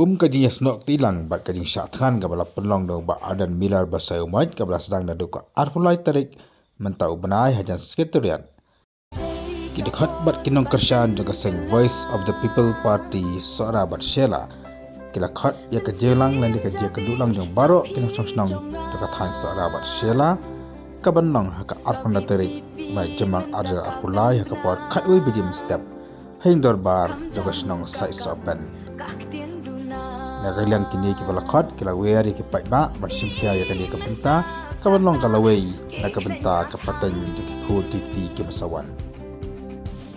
kum kajing yasnok tilang bat kajing syatkan kabala penlong dong ba adan milar basai umat kabala sedang dadu ka arfulai tarik mentau benai hajan sekretariat. Kidikhat bat kinong kersan jaga seng Voice of the People Party Suara bat Sheila. Kila khat ya kejelang lan ka je kedulang jong baro kinong song jaga than Suara bat Sheila kabanong haka arfulai tarik mai jemang arja arfulai haka por khatwi bidim step haing dorbar jaga snong sai sopan. Nagailang kini kibala khat kila weri ki paiba bersimphia ya kani ka benta kabanong kalawei na ka benta ka pateng ki khoti ki masawan.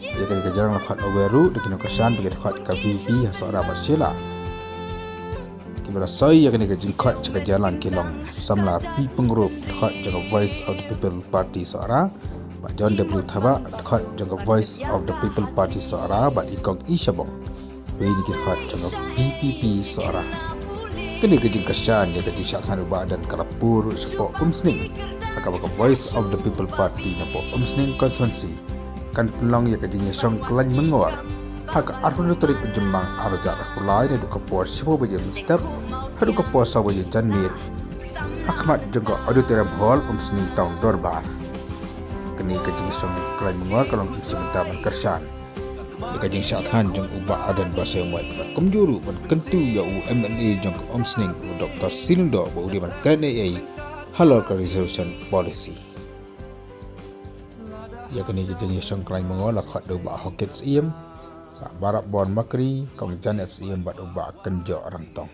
Ya kani ka jarang khat overu de kino kersan bagi khat ka VP Suara bat Sheila. Kibala soi ya kani ka jing khat jaga jalan kilong samla pi pengrup khat jaga Voice of the People Party Suara ba John W Thaba khat jaga Voice of the People Party Suara ba ikong Ishabong. Ini khat jaga VPP Suara. Kini ka jing kersan ya ka jing syakhan uba dan kalapur sepo umsning akabaka Voice of the People Party na po umsning constituency kan pelong ya kajingnya song kelan mengor hak arfun tarik jembang arja kulai ne duka por sibo baje step hadu ka por sa baje janmir hakmat juga adu tera bol umsning taun dorbar kini kajing song kelan mengor kalong cimta kersan ya kajing syathan jeng uba adan basai umat kumjuru ban kentu ya UMNA jeng umsning Dr. Silindo baudi ban KNA halal ka resolution policy. Ya kini kejadian yang kelai mengolah kat doba hoket siem, barak bon makri, kong janet siem bat ubah kenjok rantong.